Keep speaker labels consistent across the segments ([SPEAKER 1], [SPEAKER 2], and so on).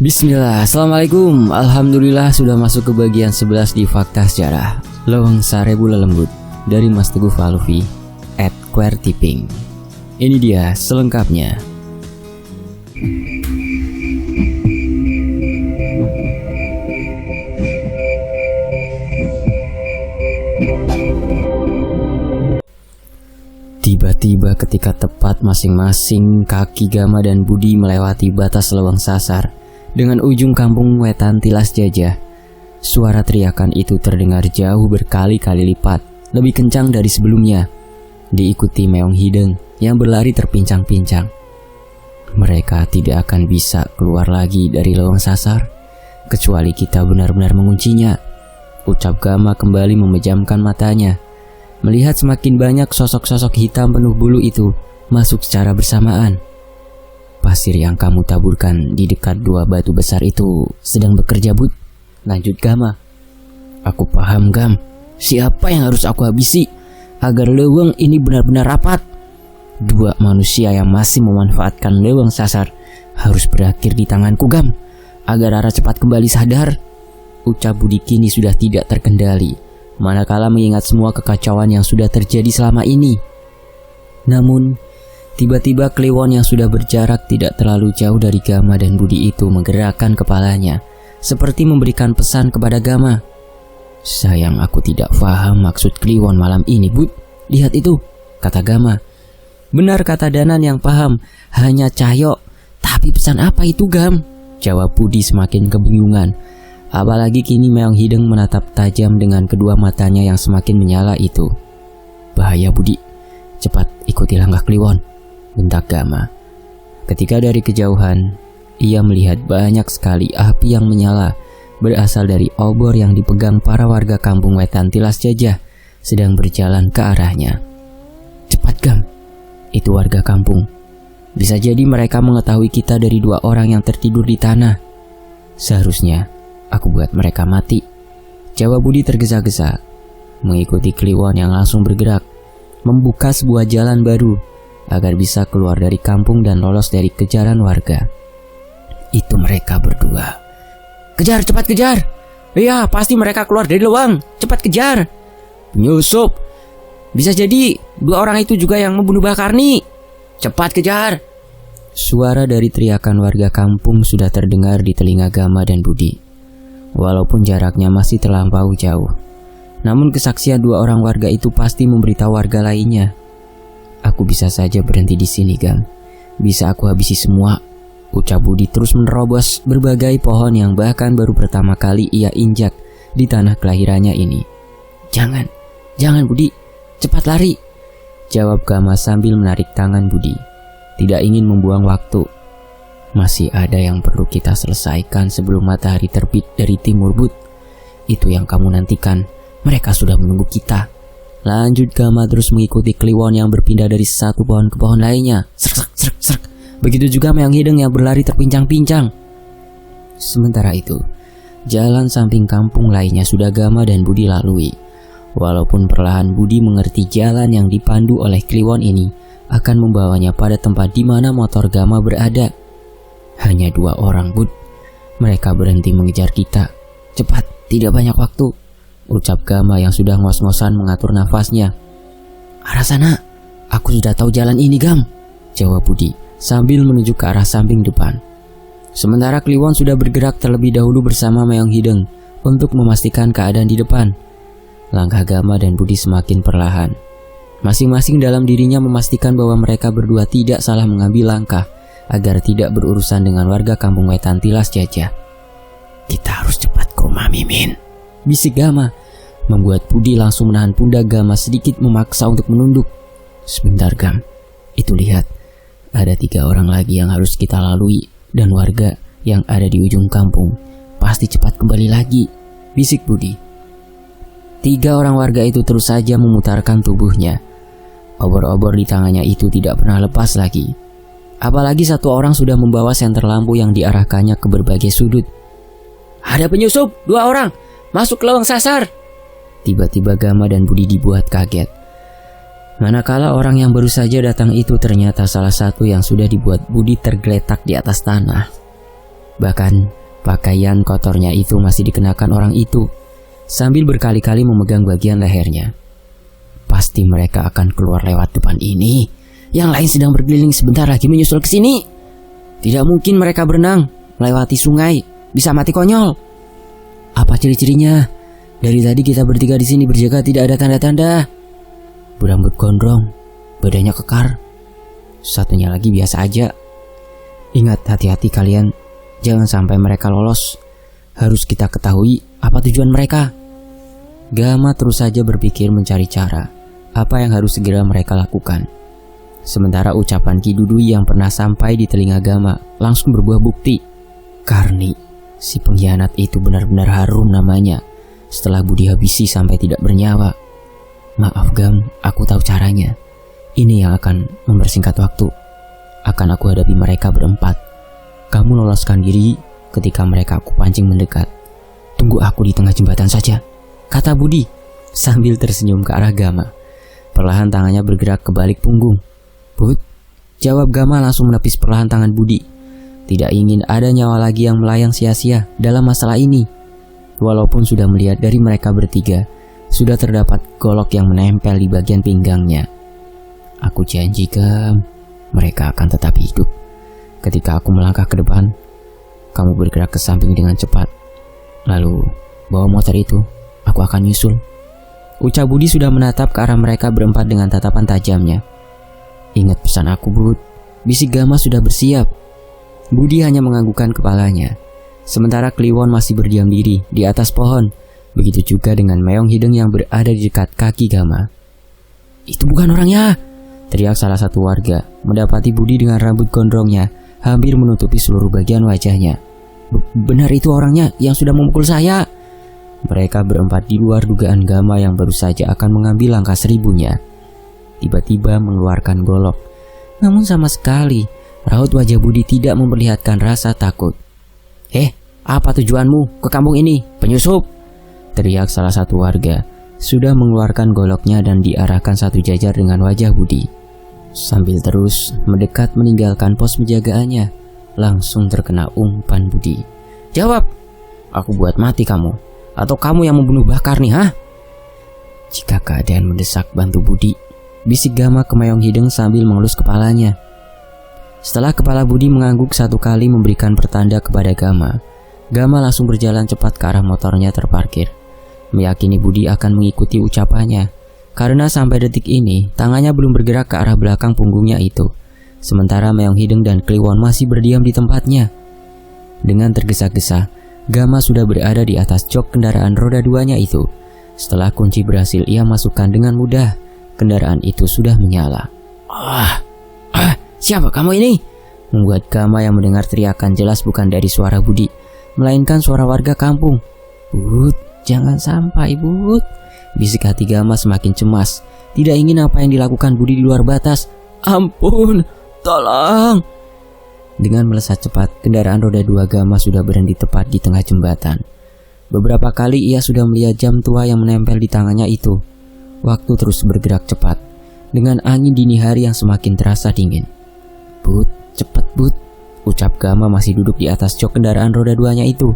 [SPEAKER 1] Bismillah, Assalamualaikum. Alhamdulillah sudah masuk ke bagian 11 di Fakta Sejarah Leweng Sarebu Lelembut dari Mas Teguh Falufi @queertipping. Ini dia selengkapnya. Tiba-tiba ketika tepat masing-masing kaki Gama dan Budi melewati batas leweng sasar dengan ujung kampung Wetan Tilas Jajah, suara teriakan itu terdengar jauh berkali-kali lipat lebih kencang dari sebelumnya, diikuti meong hideng yang berlari terpincang-pincang. Mereka tidak akan bisa keluar lagi dari leweng sasar kecuali kita benar-benar menguncinya, ucap Gama kembali memejamkan matanya, melihat semakin banyak sosok-sosok hitam penuh bulu itu masuk secara bersamaan. Pasir yang kamu taburkan di dekat dua batu besar itu sedang bekerja, Bud, lanjut Gama. Aku paham, Gam. Siapa yang harus aku habisi agar leweng ini benar-benar rapat? Dua manusia yang masih memanfaatkan leweng sasar harus berakhir di tanganku, Gam, agar Rara cepat kembali sadar, ucap Budi kini sudah tidak terkendali manakala mengingat semua kekacauan yang sudah terjadi selama ini. Namun tiba-tiba Kliwon yang sudah berjarak tidak terlalu jauh dari Gama dan Budi itu menggerakkan kepalanya seperti memberikan pesan kepada Gama. Sayang, aku tidak paham maksud Kliwon malam ini, Bud. Lihat itu, kata Gama. Benar kata Danan yang paham, hanya Cahyo. Tapi pesan apa itu, Gam? Jawab Budi semakin kebingungan. Apalagi kini meong hideng menatap tajam dengan kedua matanya yang semakin menyala itu. Bahaya, Budi. Cepat ikuti langkah Kliwon, bentak Gama. Ketika dari kejauhan, ia melihat banyak sekali api yang menyala berasal dari obor yang dipegang para warga kampung Wetan Tilas Jajah sedang berjalan ke arahnya. Cepat, Gam. Itu warga kampung. Bisa jadi mereka mengetahui kita dari dua orang yang tertidur di tanah. Seharusnya aku buat mereka mati, jawab Budi tergesa-gesa, mengikuti Kliwon yang langsung bergerak, membuka sebuah jalan baru agar bisa keluar dari kampung dan lolos dari kejaran warga. Itu mereka berdua. Kejar, cepat kejar. Iya, pasti mereka keluar dari lubang. Cepat kejar. Penyusup. Bisa jadi dua orang itu juga yang membunuh Bakarni. Cepat kejar. Suara dari teriakan warga kampung sudah terdengar di telinga Gama dan Budi. Walaupun jaraknya masih terlampau jauh, namun kesaksian dua orang warga itu pasti memberitahu warga lainnya. Aku bisa saja berhenti di sini, Gam. Bisa aku habisi semua, ucap Budi terus menerobos berbagai pohon yang bahkan baru pertama kali ia injak di tanah kelahirannya ini. Jangan Budi, cepat lari, jawab Gama sambil menarik tangan Budi. Tidak ingin membuang waktu. Masih ada yang perlu kita selesaikan sebelum matahari terbit dari timur, Bud. Itu yang kamu nantikan. Mereka sudah menunggu kita, lanjut Gama terus mengikuti Kliwon yang berpindah dari satu pohon ke pohon lainnya. Serk. Begitu juga meong hideng yang berlari terpincang-pincang. Sementara itu, jalan samping kampung lainnya sudah Gama dan Budi lalui. Walaupun perlahan Budi mengerti jalan yang dipandu oleh Kliwon ini akan membawanya pada tempat di mana motor Gama berada. Hanya dua orang, Bud. Mereka berhenti mengejar kita. Cepat, tidak banyak waktu, ucap Gama yang sudah ngos-ngosan mengatur nafasnya. Arah sana, aku sudah tahu jalan ini, Gam, jawab Budi sambil menuju ke arah samping depan. Sementara Kliwon sudah bergerak terlebih dahulu bersama meong hideng untuk memastikan keadaan di depan. Langkah Gama dan Budi semakin perlahan. Masing-masing dalam dirinya memastikan bahwa mereka berdua tidak salah mengambil langkah agar tidak berurusan dengan warga kampung Wetan Tilas Jajah. Kita harus cepat ke rumah Mimin, bisik Gama, membuat Budi langsung menahan pundak Gama sedikit memaksa untuk menunduk. Sebentar, Gam, itu lihat, ada 3 orang lagi yang harus kita lalui dan warga yang ada di ujung kampung pasti cepat kembali lagi, bisik Budi. 3 orang warga itu terus saja memutarkan tubuhnya. Obor-obor di tangannya itu tidak pernah lepas lagi. Apalagi satu orang sudah membawa senter lampu yang diarahkannya ke berbagai sudut. Ada penyusup, 2 orang, masuk ke leweng sasar. Tiba-tiba Gama dan Budi dibuat kaget. Manakala orang yang baru saja datang itu ternyata salah satu yang sudah dibuat Budi tergeletak di atas tanah. Bahkan pakaian kotornya itu masih dikenakan orang itu, sambil berkali-kali memegang bagian lehernya. Pasti mereka akan keluar lewat depan ini. Yang lain sedang berkeliling, sebentar lagi menyusul ke sini. Tidak mungkin mereka berenang melewati sungai, bisa mati konyol. Apa ciri-cirinya? Dari tadi kita bertiga di sini berjaga tidak ada tanda-tanda. Berambut gondrong, badannya kekar. Satunya lagi biasa aja. Ingat, hati-hati kalian, jangan sampai mereka lolos. Harus kita ketahui apa tujuan mereka. Gama terus saja berpikir mencari cara apa yang harus segera mereka lakukan. Sementara ucapan Ki Dudui yang pernah sampai di telinga Gama langsung berbuah bukti. Karni, si pengkhianat itu benar-benar harum namanya setelah Budi habisi sampai tidak bernyawa. Maaf Gam, aku tahu caranya. Ini yang akan mempersingkat waktu. Akan aku hadapi mereka berempat. Kamu loloskan diri ketika mereka aku pancing mendekat. Tunggu aku di tengah jembatan saja, kata Budi sambil tersenyum ke arah Gama. Perlahan tangannya bergerak ke balik punggung. Bud, jawab Gama langsung menepis perlahan tangan Budi. Tidak ingin ada nyawa lagi yang melayang sia-sia dalam masalah ini. Walaupun sudah melihat dari mereka bertiga, sudah terdapat golok yang menempel di bagian pinggangnya. Aku janji Gam, mereka akan tetap hidup. Ketika aku melangkah ke depan, kamu bergerak ke samping dengan cepat. Lalu, bawa motor itu, aku akan nyusul. Ucap Budi sudah menatap ke arah mereka berempat dengan tatapan tajamnya. Ingat pesan aku, Bud. Bisik Gama sudah bersiap. Budi hanya menganggukkan kepalanya. Sementara Kliwon masih berdiam diri di atas pohon. Begitu juga dengan Meong Hideng yang berada di dekat kaki Gama. Itu bukan orangnya, teriak salah satu warga, mendapati Budi dengan rambut gondrongnya hampir menutupi seluruh bagian wajahnya. Benar itu orangnya yang sudah memukul saya. Mereka berempat di luar dugaan Gama yang baru saja akan mengambil langkah seribunya. Tiba-tiba mengeluarkan golok. Namun sama sekali raut wajah Budi tidak memperlihatkan rasa takut. Apa tujuanmu ke kampung ini, penyusup? Teriak salah satu warga, sudah mengeluarkan goloknya dan diarahkan satu jajar dengan wajah Budi. Sambil terus mendekat meninggalkan pos penjagaannya, langsung terkena umpan Budi. Jawab, aku buat mati kamu, atau kamu yang membunuh Bakar nih, ha? Jika keadaan mendesak, bantu Budi, bisik Gama ke Meong Hideng sambil mengelus kepalanya. Setelah kepala Budi mengangguk satu kali memberikan pertanda kepada Gama, Gama langsung berjalan cepat ke arah motornya terparkir, meyakini Budi akan mengikuti ucapannya. Karena sampai detik ini tangannya belum bergerak ke arah belakang punggungnya itu. Sementara Meong Hideng dan Kliwon masih berdiam di tempatnya. Dengan tergesa-gesa, Gama sudah berada di atas jok kendaraan roda duanya itu. Setelah kunci berhasil ia masukkan dengan mudah, kendaraan itu sudah menyala. Siapa kamu ini? Membuat Gama yang mendengar teriakan jelas bukan dari suara Budi, melainkan suara warga kampung. Bud, jangan sampai Bud, bisik hati Gama semakin cemas. Tidak ingin apa yang dilakukan Budi di luar batas. Ampun, tolong. Dengan melesat cepat, kendaraan roda dua Gama sudah berhenti tepat di tengah jembatan. Beberapa kali ia sudah melihat jam tua yang menempel di tangannya itu. Waktu terus bergerak cepat, dengan angin dini hari yang semakin terasa dingin. Bud, cepat Bud, ucap Gama masih duduk di atas jok kendaraan roda duanya itu.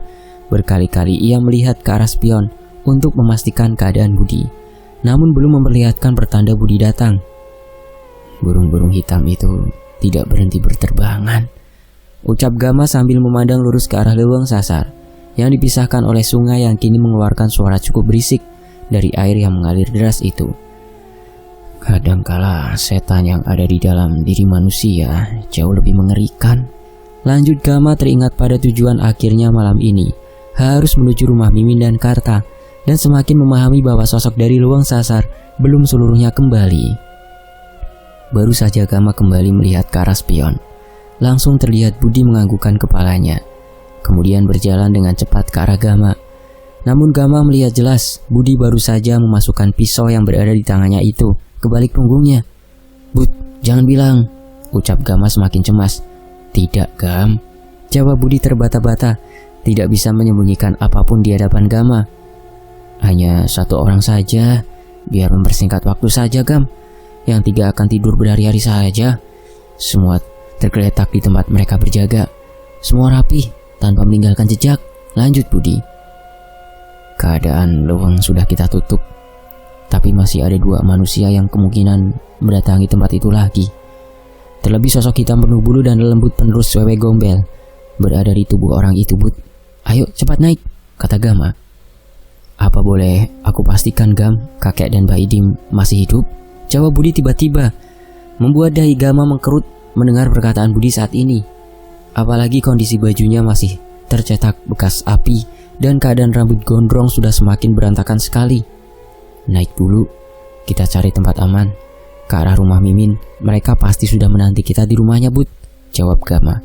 [SPEAKER 1] Berkali-kali ia melihat ke arah spion untuk memastikan keadaan Budi, namun belum memperlihatkan pertanda Budi datang. Burung-burung hitam itu tidak berhenti berterbangan, ucap Gama sambil memandang lurus ke arah leuweung sasar yang dipisahkan oleh sungai yang kini mengeluarkan suara cukup berisik dari air yang mengalir deras itu. Kadangkala setan yang ada di dalam diri manusia jauh lebih mengerikan. Lanjut Gama teringat pada tujuan akhirnya malam ini, harus menuju rumah Mimin dan Karta, dan semakin memahami bahwa sosok dari leuweung sasar belum seluruhnya kembali. Baru saja Gama kembali melihat ke arah spion, langsung terlihat Budi menganggukkan kepalanya, kemudian berjalan dengan cepat ke arah Gama. Namun Gama melihat jelas Budi baru saja memasukkan pisau yang berada di tangannya itu ke balik punggungnya. Bud, jangan bilang, ucap Gama semakin cemas. Tidak Gam, jawab Budi terbata-bata, tidak bisa menyembunyikan apapun di hadapan Gama. Hanya satu orang saja, biar mempersingkat waktu saja Gam. Yang tiga akan tidur berhari-hari saja. Semua tergeletak di tempat mereka berjaga. Semua rapi, tanpa meninggalkan jejak. Lanjut Budi. Keadaan leweng sudah kita tutup, tapi masih ada 2 manusia yang kemungkinan mendatangi tempat itu lagi. Terlebih sosok hitam penuh bulu dan lembut penerus wewe gombel berada di tubuh orang itu, Bud. Ayo cepat naik, kata Gama. Apa boleh aku pastikan, Gam, kakek dan Mbak Idim masih hidup? Jawab Budi tiba-tiba, membuat dahi Gama mengkerut mendengar perkataan Budi saat ini. Apalagi kondisi bajunya masih tercetak bekas api dan keadaan rambut gondrong sudah semakin berantakan sekali. Naik dulu, kita cari tempat aman. Ke arah rumah Mimin, mereka pasti sudah menanti kita di rumahnya, Bud, jawab Gama.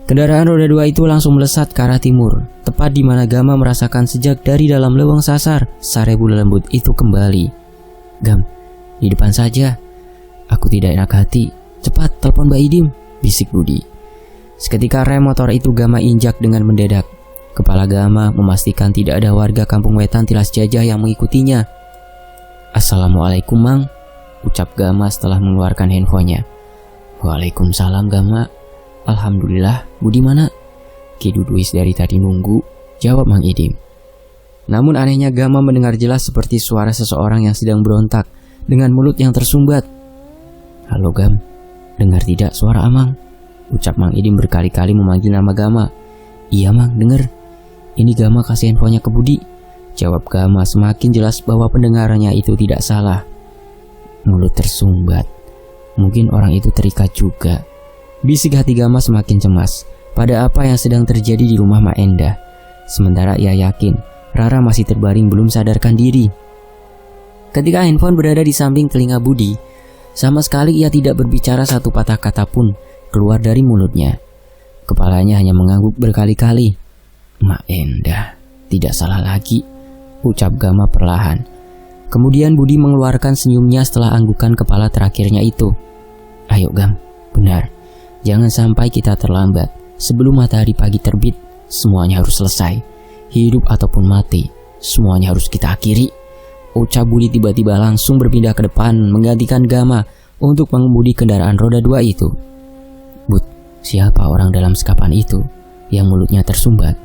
[SPEAKER 1] Kendaraan roda 2 itu langsung melesat ke arah timur, tepat di mana Gama merasakan sejak dari dalam leweng sasar, Sarebul lembut itu kembali. Gam, di depan saja. Aku tidak enak hati. Cepat, telepon Mbak Idim, bisik Budi. Seketika rem motor itu Gama injak dengan mendadak. Kepala Gama memastikan tidak ada warga kampung Wetan Tilas Jajah yang mengikutinya. Assalamualaikum, Mang, ucap Gama setelah mengeluarkan handphonenya. Waalaikumsalam, Gama. Alhamdulillah, Budi mana? Ki Duduis dari tadi nunggu, jawab Mang Idim. Namun anehnya Gama mendengar jelas seperti suara seseorang yang sedang berontak dengan mulut yang tersumbat. Halo Gam, dengar tidak suara Amang? Ucap Mang Idim berkali-kali memanggil nama Gama. Iya Mang, dengar. Ini Gama kasih handphonenya ke Budi, jawab Gama semakin jelas bahwa pendengarannya itu tidak salah. Mulut tersumbat. Mungkin orang itu terikat juga. Bisik hati Gama semakin cemas pada apa yang sedang terjadi di rumah Mak Endah. Sementara ia yakin Rara masih terbaring belum sadarkan diri. Ketika handphone berada di samping telinga Budi, sama sekali ia tidak berbicara satu patah kata pun keluar dari mulutnya. Kepalanya hanya mengangguk berkali-kali. Mak Endah, tidak salah lagi, ucap Gama perlahan. Kemudian Budi mengeluarkan senyumnya setelah anggukan kepala terakhirnya itu. Ayo Gam, benar. Jangan sampai kita terlambat. Sebelum matahari pagi terbit, semuanya harus selesai. Hidup ataupun mati, semuanya harus kita akhiri. Ucap Budi tiba-tiba langsung berpindah ke depan menggantikan Gama untuk mengemudi kendaraan roda 2 itu. Bud, siapa orang dalam sekapan itu yang mulutnya tersumbat?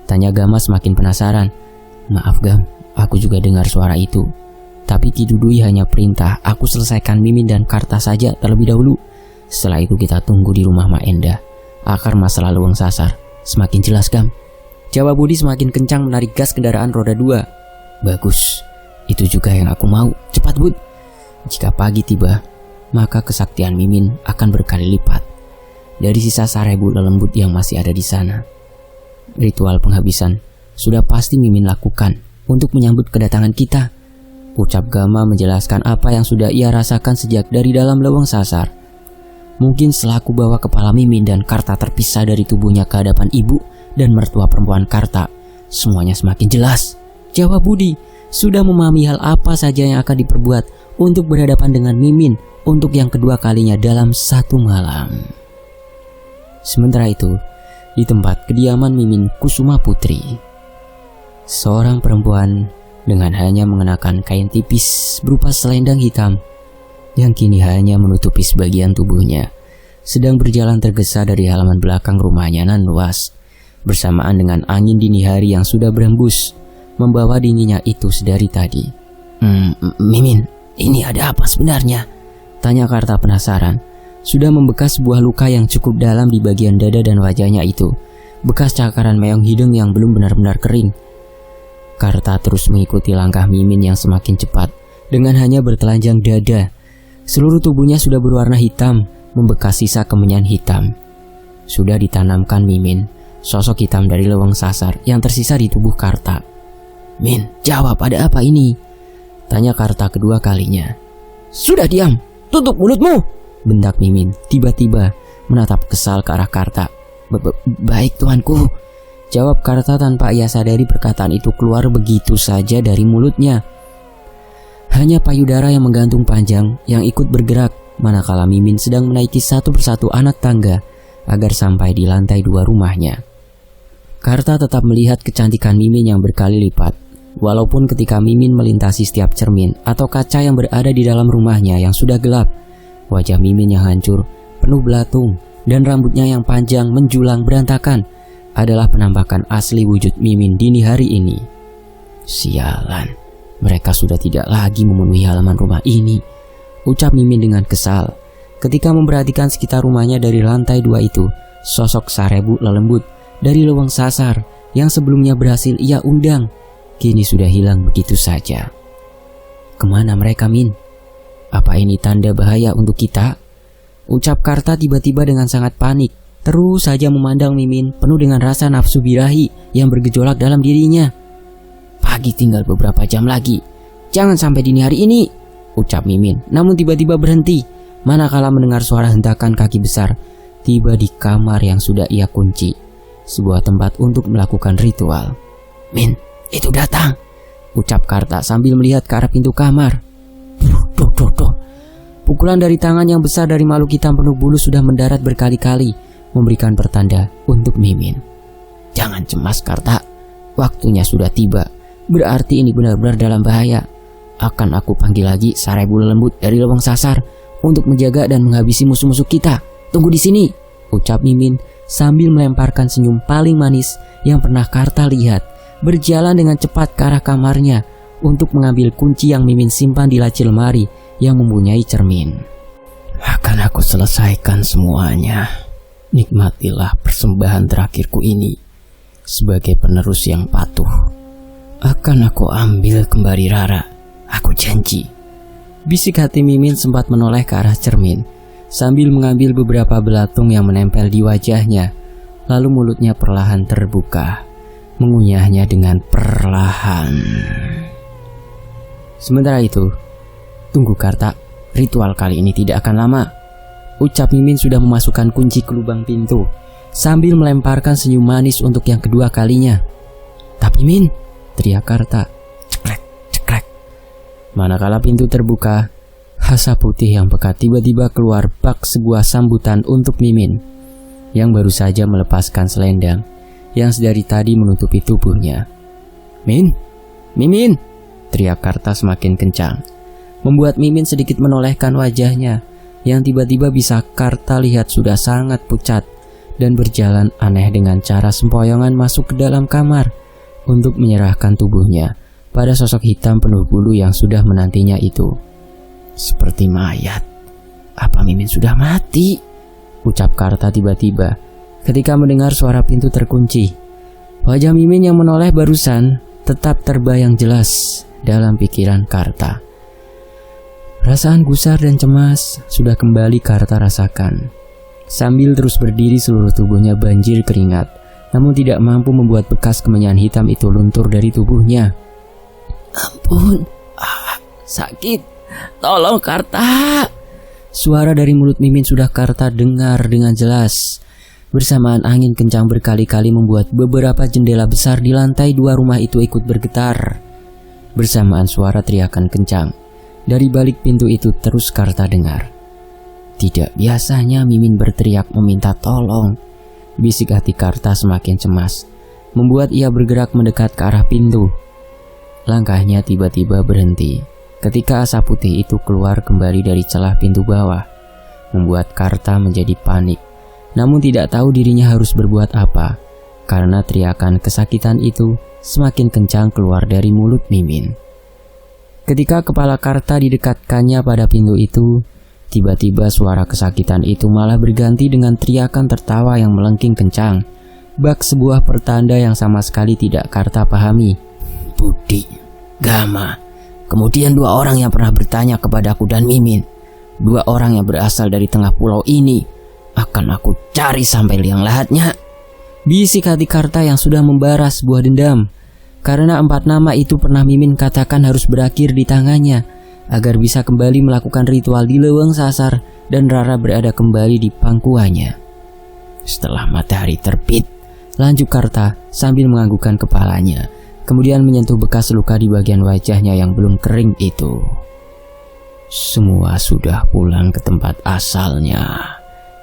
[SPEAKER 1] Tanya Gama semakin penasaran. Maaf Gam, aku juga dengar suara itu. Tapi Ki Dudui hanya perintah aku selesaikan Mimin dan Karta saja terlebih dahulu. Setelah itu kita tunggu di rumah Mak Endah. Akar masalah leweng sasar semakin jelas Gam. Jawab Budi semakin kencang menarik gas kendaraan roda 2. Bagus, itu juga yang aku mau. Cepat Bud. Jika pagi tiba, maka kesaktian Mimin akan berkali lipat dari sisa Sarebul lembut yang masih ada di sana. Ritual penghabisan sudah pasti Mimin lakukan untuk menyambut kedatangan kita, ucap Gama menjelaskan apa yang sudah ia rasakan sejak dari dalam leweng sasar. Mungkin setelah aku bawa kepala Mimin dan Karta terpisah dari tubuhnya ke hadapan ibu dan mertua perempuan Karta, semuanya semakin jelas, jawab Budi, sudah memahami hal apa saja yang akan diperbuat untuk berhadapan dengan Mimin untuk yang kedua kalinya dalam satu malam. Sementara itu, di tempat kediaman Mimin Kusuma Putri, seorang perempuan dengan hanya mengenakan kain tipis berupa selendang hitam yang kini hanya menutupi sebagian tubuhnya, sedang berjalan tergesa dari halaman belakang rumahnya nan luas, bersamaan dengan angin dini hari yang sudah berembus, membawa dinginnya itu sedari tadi. Mimin, ini ada apa sebenarnya? Tanya Karta penasaran. Sudah membekas sebuah luka yang cukup dalam di bagian dada dan wajahnya itu, bekas cakaran meong hidung yang belum benar-benar kering. Karta terus mengikuti langkah Mimin yang semakin cepat, dengan hanya bertelanjang dada. Seluruh tubuhnya sudah berwarna hitam, membekas sisa kemenyan hitam. Sudah ditanamkan Mimin, sosok hitam dari leweng sasar yang tersisa di tubuh Karta. Min, jawab, ada apa ini? Tanya Karta kedua kalinya. Sudah diam, tutup mulutmu, bentak Mimin, tiba-tiba menatap kesal ke arah Karta. Baik tuanku, jawab Karta tanpa ia sadari perkataan itu keluar begitu saja dari mulutnya. Hanya payudara yang menggantung panjang yang ikut bergerak, manakala Mimin sedang menaiki satu persatu anak tangga agar sampai di lantai 2 rumahnya. Karta tetap melihat kecantikan Mimin yang berkali lipat, walaupun ketika Mimin melintasi setiap cermin atau kaca yang berada di dalam rumahnya yang sudah gelap, wajah Mimin yang hancur, penuh belatung, dan rambutnya yang panjang menjulang berantakan adalah penampakan asli wujud Mimin dini hari ini. Sialan, mereka sudah tidak lagi memenuhi halaman rumah ini, ucap Mimin dengan kesal. Ketika memperhatikan sekitar rumahnya dari lantai 2 itu, sosok Sarebu lelembut dari leweng sasar yang sebelumnya berhasil ia undang, kini sudah hilang begitu saja. Kemana mereka, Min? Apa ini tanda bahaya untuk kita? Ucap Karta tiba-tiba dengan sangat panik. Terus saja memandang Mimin penuh dengan rasa nafsu birahi yang bergejolak dalam dirinya. Pagi tinggal beberapa jam lagi. Jangan sampai dini hari ini, ucap Mimin. Namun tiba-tiba berhenti manakala mendengar suara hentakan kaki besar tiba di kamar yang sudah ia kunci. Sebuah tempat untuk melakukan ritual. Min, itu datang, ucap Karta sambil melihat ke arah pintu kamar. Duh. Pukulan dari tangan yang besar dari makhluk hitam penuh bulu sudah mendarat berkali-kali, memberikan pertanda untuk Mimin. Jangan cemas, Karta. Waktunya sudah tiba. Berarti ini benar-benar dalam bahaya. Akan aku panggil lagi Sarebu lembut dari leweng sasar untuk menjaga dan menghabisi musuh-musuh kita. Tunggu di sini, ucap Mimin sambil melemparkan senyum paling manis yang pernah Karta lihat, berjalan dengan cepat ke arah kamarnya untuk mengambil kunci yang Mimin simpan di laci lemari yang mempunyai cermin. Akan aku selesaikan semuanya. Nikmatilah persembahan terakhirku ini. Sebagai penerus yang patuh, akan aku ambil kembali Rara. Aku janji. Bisik hati Mimin sempat menoleh ke arah cermin sambil mengambil beberapa belatung yang menempel di wajahnya. Lalu mulutnya perlahan terbuka, mengunyahnya dengan perlahan. Sementara itu, tunggu Karta, ritual kali ini tidak akan lama, ucap Mimin sudah memasukkan kunci ke lubang pintu sambil melemparkan senyum manis untuk yang kedua kalinya. Tapi Min, teriak Karta. Ceklek. Manakala pintu terbuka, Hasa putih yang pekat tiba-tiba keluar bak sebuah sambutan untuk Mimin yang baru saja melepaskan selendang yang sedari tadi menutupi tubuhnya. Mimin, teriak Karta semakin kencang, membuat Mimin sedikit menolehkan wajahnya yang tiba-tiba bisa Karta lihat sudah sangat pucat dan berjalan aneh dengan cara sempoyongan masuk ke dalam kamar untuk menyerahkan tubuhnya pada sosok hitam penuh bulu yang sudah menantinya itu. Seperti mayat. Apa Mimin sudah mati? Ucap Karta tiba-tiba ketika mendengar suara pintu terkunci. Wajah Mimin yang menoleh barusan tetap terbayang jelas dalam pikiran Karta. Perasaan gusar dan cemas sudah kembali Karta rasakan. Sambil terus berdiri, seluruh tubuhnya banjir keringat, namun tidak mampu membuat bekas kemenyan hitam itu luntur dari tubuhnya. Ampun, sakit. Tolong Karta. Suara dari mulut Mimin sudah Karta dengar dengan jelas. Bersamaan angin kencang berkali-kali membuat beberapa jendela besar di lantai 2 rumah itu ikut bergetar. Bersamaan suara teriakan kencang dari balik pintu itu terus Karta dengar. Tidak biasanya Mimin berteriak meminta tolong. Bisik hati Karta semakin cemas, membuat ia bergerak mendekat ke arah pintu. Langkahnya tiba-tiba berhenti ketika asap putih itu keluar kembali dari celah pintu bawah, membuat Karta menjadi panik, namun tidak tahu dirinya harus berbuat apa, karena teriakan kesakitan itu semakin kencang keluar dari mulut Mimin. Ketika kepala Karta didekatkannya pada pintu itu, tiba-tiba suara kesakitan itu malah berganti dengan teriakan tertawa yang melengking kencang, bak sebuah pertanda yang sama sekali tidak Karta pahami. Budi, Gama, kemudian 2 orang yang pernah bertanya kepadaku dan Mimin. 2 orang yang berasal dari tengah pulau ini. Akan aku cari sampai liang lahatnya. Bisik hati Karta yang sudah membara sebuah dendam. Karena 4 nama itu pernah Mimin katakan harus berakhir di tangannya, agar bisa kembali melakukan ritual di leweng sasar dan Rara berada kembali di pangkuannya. Setelah matahari terbit, lanjut Karta sambil menganggukkan kepalanya, kemudian menyentuh bekas luka di bagian wajahnya yang belum kering itu. Semua sudah pulang ke tempat asalnya.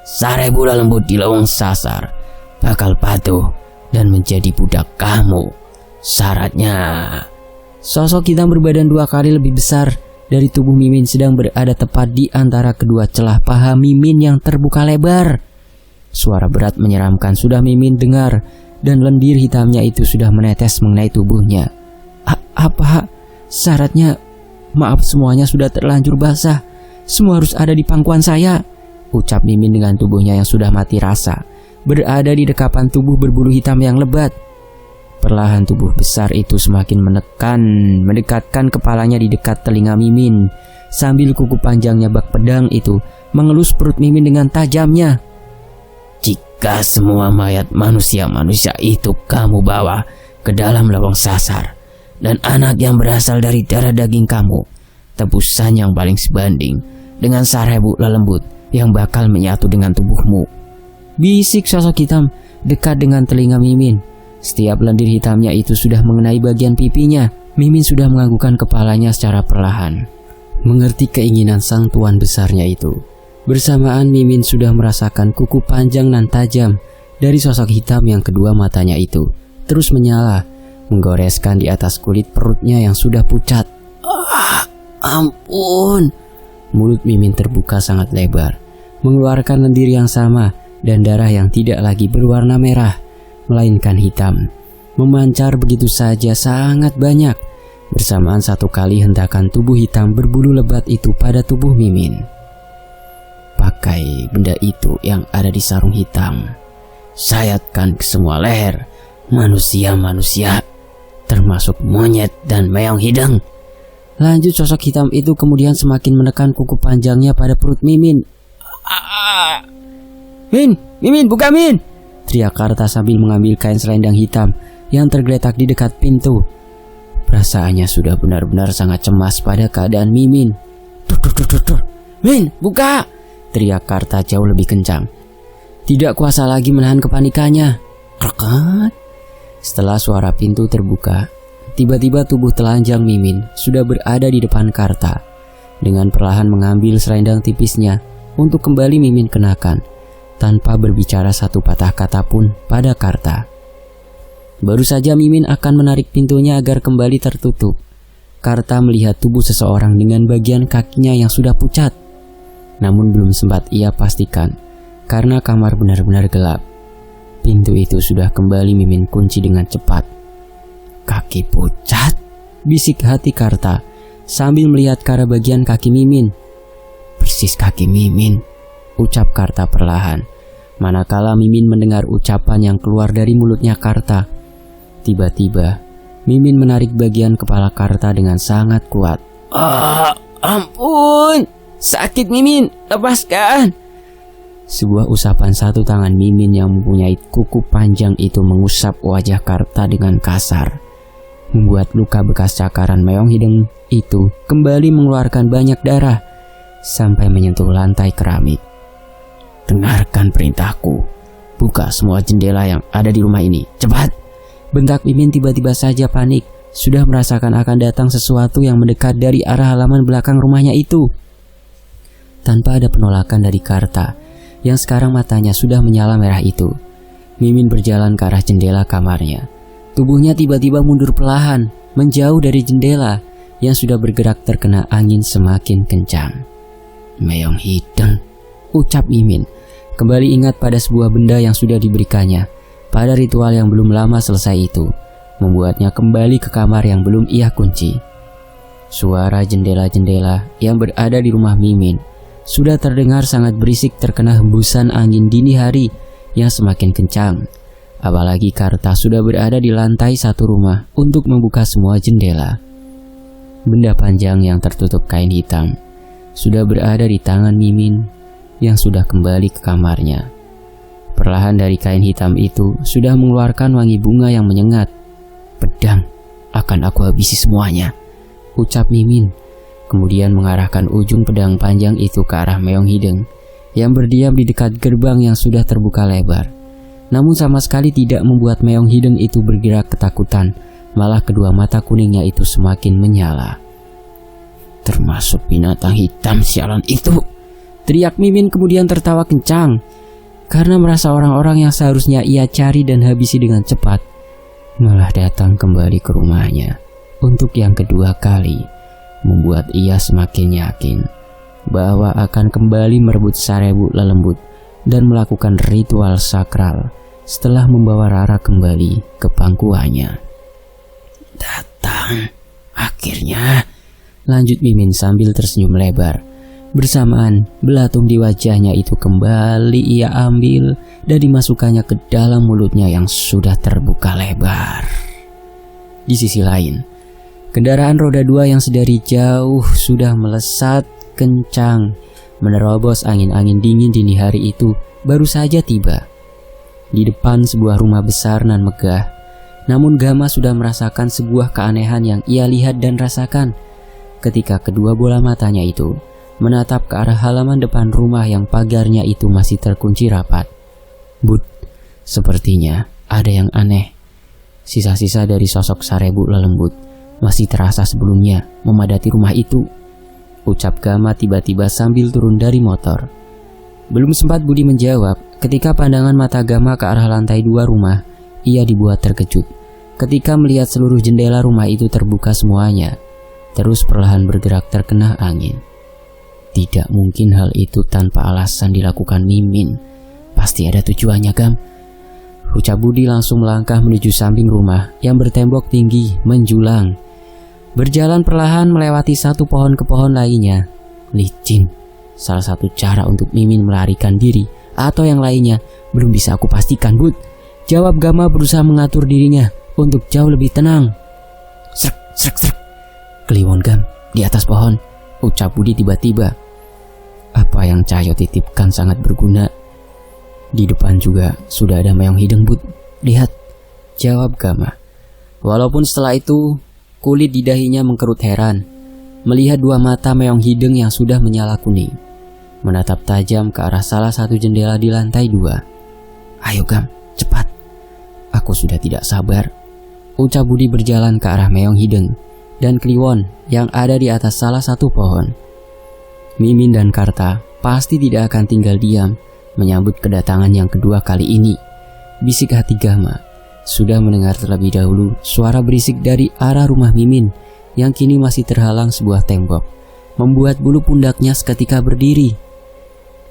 [SPEAKER 1] Sarebu lembut di leweng sasar bakal patuh dan menjadi budak kamu. Syaratnya, sosok hitam berbadan 2 kali lebih besar dari tubuh Mimin sedang berada tepat di antara kedua celah paha Mimin yang terbuka lebar. Suara berat menyeramkan sudah Mimin dengar dan lendir hitamnya itu sudah menetes mengenai tubuhnya. Apa? Syaratnya? Maaf, semuanya sudah terlanjur basah. Semua harus ada di pangkuan saya, ucap Mimin dengan tubuhnya yang sudah mati rasa, berada di dekapan tubuh berbulu hitam yang lebat. Perlahan tubuh besar itu semakin mendekatkan kepalanya di dekat telinga Mimin, sambil kuku panjangnya bak pedang itu mengelus perut Mimin dengan tajamnya. Jika semua mayat manusia-manusia itu kamu bawa ke dalam lawang sasar, dan anak yang berasal dari darah daging kamu, tebusan yang paling sebanding dengan 1000 lelembut yang bakal menyatu dengan tubuhmu, bisik sosok hitam dekat dengan telinga Mimin. Setiap lendir hitamnya itu sudah mengenai bagian pipinya. Mimin sudah menganggukkan kepalanya secara perlahan, mengerti keinginan sang tuan besarnya itu. Bersamaan Mimin sudah merasakan kuku panjang dan tajam dari sosok hitam yang kedua matanya itu terus menyala, menggoreskan di atas kulit perutnya yang sudah pucat. Ampun! Mulut Mimin terbuka sangat lebar, mengeluarkan lendir yang sama dan darah yang tidak lagi berwarna merah, melainkan hitam, memancar begitu saja sangat banyak. Bersamaan satu kali hentakan tubuh hitam berbulu lebat itu pada tubuh Mimin. Pakai benda itu yang ada di sarung hitam, sayatkan ke semua leher manusia-manusia, termasuk monyet dan meong hidung. Lanjut sosok hitam itu kemudian semakin menekan kuku panjangnya pada perut Mimin. Mimin, buka Min! Teriak Karta sambil mengambil kain selendang hitam yang tergeletak di dekat pintu. Perasaannya sudah benar-benar sangat cemas pada keadaan Mimin. Min, buka! Teriak Karta jauh lebih kencang. Tidak kuasa lagi menahan kepanikannya. Krekat. Setelah suara pintu terbuka, tiba-tiba tubuh telanjang Mimin sudah berada di depan Karta. Dengan perlahan mengambil selendang tipisnya untuk kembali Mimin kenakan, tanpa berbicara satu patah kata pun pada Karta. Baru saja Mimin akan menarik pintunya agar kembali tertutup, Karta melihat tubuh seseorang dengan bagian kakinya yang sudah pucat. Namun belum sempat ia pastikan, karena kamar benar-benar gelap. Pintu itu sudah kembali Mimin kunci dengan cepat. Kaki pucat? Bisik hati Karta sambil melihat ke arah bagian kaki Mimin. Persis kaki Mimin, ucap Karta perlahan. Manakala Mimin mendengar ucapan yang keluar dari mulutnya Karta, tiba-tiba Mimin menarik bagian kepala Karta dengan sangat kuat. Ampun! Sakit Mimin, lepaskan! Sebuah usapan satu tangan Mimin yang mempunyai kuku panjang itu mengusap wajah Karta dengan kasar, membuat luka bekas cakaran meong hidung itu kembali mengeluarkan banyak darah sampai menyentuh lantai keramik. Dengarkan perintahku, buka semua jendela yang ada di rumah ini, cepat! Bentak Mimin tiba-tiba saja panik, sudah merasakan akan datang sesuatu yang mendekat dari arah halaman belakang rumahnya itu. Tanpa ada penolakan dari Karta, yang sekarang matanya sudah menyala merah itu, Mimin berjalan ke arah jendela kamarnya. Tubuhnya tiba-tiba mundur perlahan, menjauh dari jendela yang sudah bergerak terkena angin semakin kencang. Meong hidung, ucap Mimin, kembali ingat pada sebuah benda yang sudah diberikannya pada ritual yang belum lama selesai itu, membuatnya kembali ke kamar yang belum ia kunci. Suara jendela-jendela yang berada di rumah Mimin sudah terdengar sangat berisik terkena hembusan angin dini hari yang semakin kencang. Apalagi Karta sudah berada di lantai satu rumah untuk membuka semua jendela. Benda panjang yang tertutup kain hitam sudah berada di tangan Mimin yang sudah kembali ke kamarnya. Perlahan dari kain hitam itu sudah mengeluarkan wangi bunga yang menyengat. Pedang, akan aku habisi semuanya, ucap Mimin. Kemudian mengarahkan ujung pedang panjang itu ke arah meong hidung yang berdiam di dekat gerbang yang sudah terbuka lebar. Namun sama sekali tidak membuat meong hidung itu bergerak ketakutan, malah kedua mata kuningnya itu semakin menyala. Termasuk binatang hitam sialan itu, teriak Mimin kemudian tertawa kencang, karena merasa orang-orang yang seharusnya ia cari dan habisi dengan cepat malah datang kembali ke rumahnya untuk yang kedua kali, membuat ia semakin yakin bahwa akan kembali merebut 1000 lelembut dan melakukan ritual sakral setelah membawa Rara kembali ke pangkuannya. "Datang, akhirnya," lanjut Mimin sambil tersenyum lebar. Bersamaan, belatung di wajahnya itu kembali ia ambil dan dimasukkannya ke dalam mulutnya yang sudah terbuka lebar. Di sisi lain, kendaraan roda 2 yang sedari jauh sudah melesat kencang menerobos angin-angin dingin dini hari itu baru saja tiba di depan sebuah rumah besar nan megah. Namun Gama sudah merasakan sebuah keanehan yang ia lihat dan rasakan ketika kedua bola matanya itu menatap ke arah halaman depan rumah yang pagarnya itu masih terkunci rapat. "Bud, sepertinya ada yang aneh. Sisa-sisa dari sosok Sarebu lelembut masih terasa sebelumnya memadati rumah itu," ucap Gama tiba-tiba sambil turun dari motor. Belum sempat Budi menjawab ketika pandangan mata Gama ke arah lantai 2 rumah, ia dibuat terkejut ketika melihat seluruh jendela rumah itu terbuka semuanya, terus perlahan bergerak terkena angin. Tidak mungkin hal itu tanpa alasan dilakukan Mimin. Pasti ada tujuannya, Gam, ucap Budi langsung melangkah menuju samping rumah yang bertembok tinggi menjulang. Berjalan perlahan melewati satu pohon ke pohon lainnya. Licin, salah satu cara untuk Mimin melarikan diri, atau yang lainnya belum bisa aku pastikan, Bud, jawab Gama berusaha mengatur dirinya untuk jauh lebih tenang. Srek, srek, srek. "Kliwon, Gam, di atas pohon," ucap Budi tiba-tiba. Apa yang Cahyo titipkan sangat berguna. "Di depan juga sudah ada meong hideng, Bud. Lihat," jawab Gama. Walaupun setelah itu kulit di dahinya mengkerut heran melihat dua mata meong hideng yang sudah menyala kuning menatap tajam ke arah salah satu jendela di lantai 2. "Ayo, Gam, cepat. Aku sudah tidak sabar," ucap Budi berjalan ke arah meong hideng dan Kliwon yang ada di atas salah satu pohon. Mimin dan Karta pasti tidak akan tinggal diam menyambut kedatangan yang kedua kali ini. Bisik hati Gama sudah mendengar terlebih dahulu suara berisik dari arah rumah Mimin yang kini masih terhalang sebuah tembok, membuat bulu pundaknya seketika berdiri.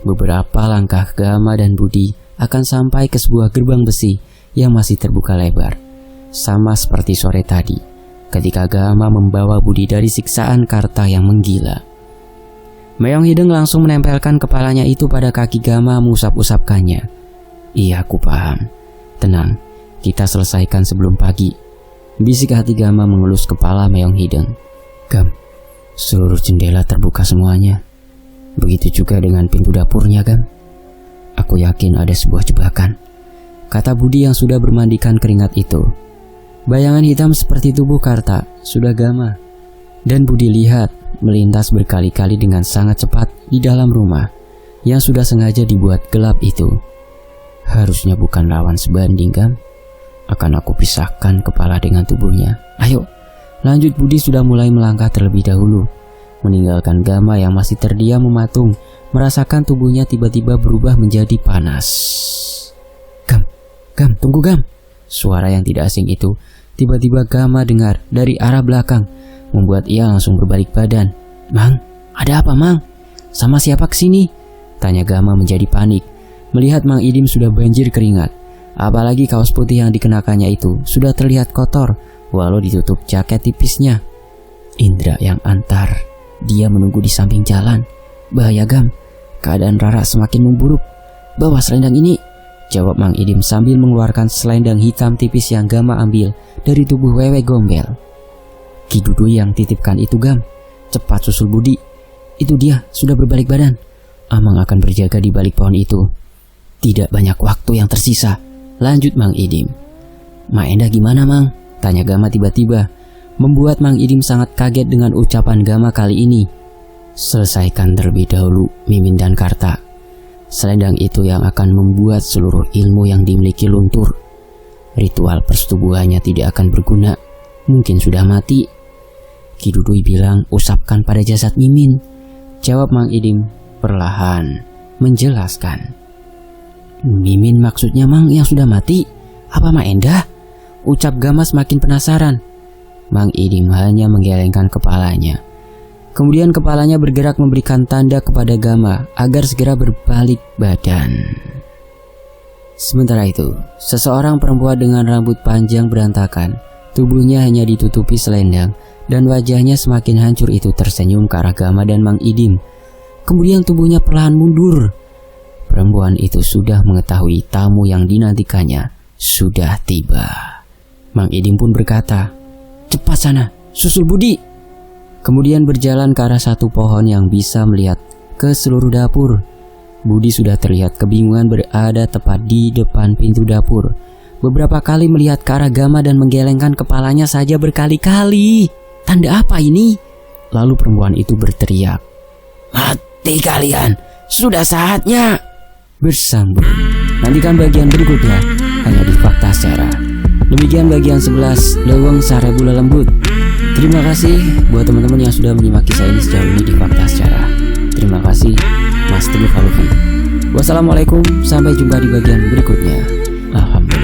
[SPEAKER 1] Beberapa langkah Gama dan Budi akan sampai ke sebuah gerbang besi yang masih terbuka lebar. Sama seperti sore tadi ketika Gama membawa Budi dari siksaan Karta yang menggila. Meong hideng langsung menempelkan kepalanya itu pada kaki Gama mengusap-usapkannya. "Iya, aku paham. Tenang, kita selesaikan sebelum pagi," bisik hati Gama mengelus kepala meong hideng. "Gam, seluruh jendela terbuka semuanya. Begitu juga dengan pintu dapurnya, Gam. Aku yakin ada sebuah jebakan," kata Budi yang sudah bermandikan keringat itu. Bayangan hitam seperti tubuh Karta sudah Gama dan Budi lihat melintas berkali-kali dengan sangat cepat di dalam rumah yang sudah sengaja dibuat gelap itu. Harusnya bukan lawan sebanding, Gam. Akan aku pisahkan kepala dengan tubuhnya. Ayo, lanjut. Budi sudah mulai melangkah terlebih dahulu, meninggalkan Gama yang masih terdiam mematung, merasakan tubuhnya tiba-tiba berubah menjadi panas. Gam, Gam, tunggu, Gam. Suara yang tidak asing itu tiba-tiba Gama dengar dari arah belakang, membuat ia langsung berbalik badan. "Mang, ada apa, Mang? Sama siapa kesini?" tanya Gama menjadi panik melihat Mang Idim sudah banjir keringat. Apalagi kaos putih yang dikenakannya itu sudah terlihat kotor walau ditutup jaket tipisnya. "Indra yang antar. Dia menunggu di samping jalan. Bahaya, Gam. Keadaan Rara semakin memburuk. Bawa selendang ini," jawab Mang Idim sambil mengeluarkan selendang hitam tipis yang Gama ambil dari tubuh Wewe Gombel. "Ki Dudu yang titipkan itu, Gam. Cepat susul Budi. Itu dia sudah berbalik badan. Amang akan berjaga di balik pohon itu. Tidak banyak waktu yang tersisa," lanjut Mang Idim. "Ma Endah gimana, Mang?" tanya Gama tiba-tiba, membuat Mang Idim sangat kaget dengan ucapan Gama kali ini. "Selesaikan terlebih dahulu Mimin dan Karta. Selendang itu yang akan membuat seluruh ilmu yang dimiliki luntur. Ritual persetubuhannya tidak akan berguna. Mungkin sudah mati." Ki Dudui bilang usapkan pada jasad Mimin, jawab Mang Idim perlahan menjelaskan. "Mimin maksudnya, Mang, yang sudah mati? Apa Ma Endah?" ucap Gama semakin penasaran. Mang Idim hanya menggelengkan kepalanya. Kemudian kepalanya bergerak memberikan tanda kepada Gama agar segera berbalik badan. Sementara itu, seseorang perempuan dengan rambut panjang berantakan, tubuhnya hanya ditutupi selendang, dan wajahnya semakin hancur itu tersenyum ke arah Gama dan Mang Idim. Kemudian tubuhnya perlahan mundur. Perempuan itu sudah mengetahui tamu yang dinantikannya sudah tiba. Mang Idim pun berkata, "Cepat sana, susul Budi." Kemudian berjalan ke arah satu pohon yang bisa melihat ke seluruh dapur. Budi sudah terlihat kebingungan berada tepat di depan pintu dapur. Beberapa kali melihat ke arah Gama dan menggelengkan kepalanya saja berkali-kali. Tanda apa ini? Lalu perempuan itu berteriak, "Mati kalian, sudah saatnya!" Bersambung. Nantikan bagian berikutnya hanya di Fakta Secara. Demikian bagian 11 Leweng Sarebu Lelembut. Terima kasih buat teman-teman yang sudah menyimak kisah ini sejauh ini di Fakta Secara. Terima kasih Mas Teguh Falufi. Wassalamualaikum, sampai jumpa di bagian berikutnya. Alhamdulillah.